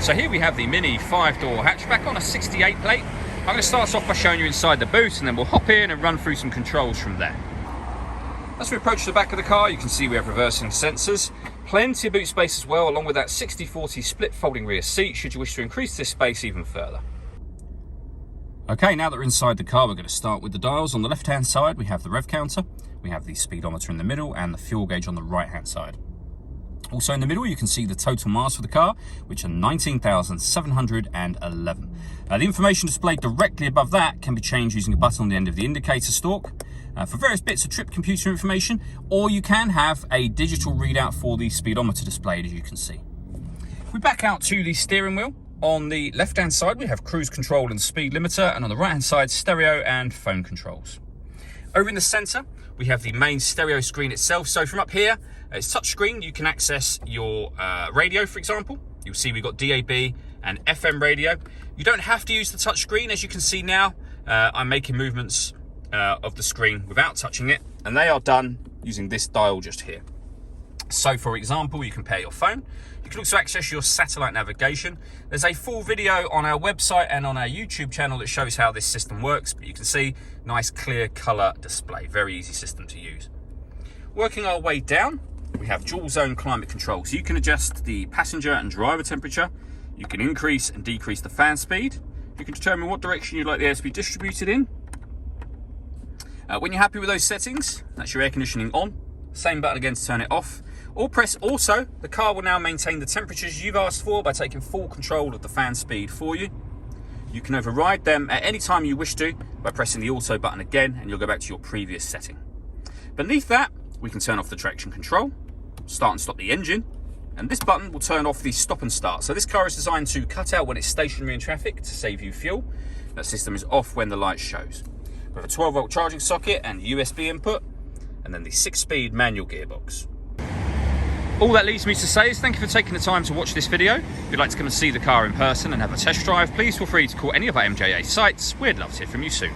So here we have the Mini 5-door hatchback on a 68 plate. I'm going to start off by showing you inside the boot, and then we'll hop in and run through some controls from there. As we approach the back of the car, you can see we have reversing sensors, plenty of boot space as well, along with that 60/40 split folding rear seat should you wish to increase this space even further. Okay, now that we're inside the car, we're going to start with the dials. On the left-hand side, we have the rev counter, we have the speedometer in the middle, and the fuel gauge on the right-hand side. Also in the middle, you can see the total miles for the car, which are 19,711. The information displayed directly above that can be changed using a button on the end of the indicator stalk. For various bits of trip computer information, or you can have a digital readout for the speedometer displayed, as you can see. If we back out to the steering wheel, on the left-hand side, we have cruise control and speed limiter, and on the right-hand side, stereo and phone controls. Over in the center, we have the main stereo screen itself. So from up here, it's touchscreen. You can access your radio, for example. You'll see we've got DAB and FM radio. You don't have to use the touchscreen. As you can see now, I'm making movements of the screen without touching it, and they are done using this dial just here. So for example, you can pair your phone. You can also access your satellite navigation. There's a full video on our website and on our YouTube channel that shows how this system works, but you can see nice clear color display. Very easy system to use. Working our way down, we have dual zone climate control. So you can adjust the passenger and driver temperature. You can increase and decrease the fan speed. You can determine what direction you'd like the air to be distributed in. When you're happy with those settings, that's your air conditioning on. Same button again to turn it off. Or press also. The car will now maintain the temperatures you've asked for by taking full control of the fan speed for you. You can override them at any time you wish to by pressing the auto button again, and you'll go back to your previous setting. Beneath that, we can turn off the traction control, start and stop the engine, and this button will turn off the stop and start. So this car is designed to cut out when it's stationary in traffic to save you fuel. That system is off when the light shows. We have a 12-volt charging socket and USB input, and then the 6-speed manual gearbox. All that leaves me to say is thank you for taking the time to watch this video. If you'd like to come and see the car in person and have a test drive, please feel free to call any of our MJA sites. We'd love to hear from you soon.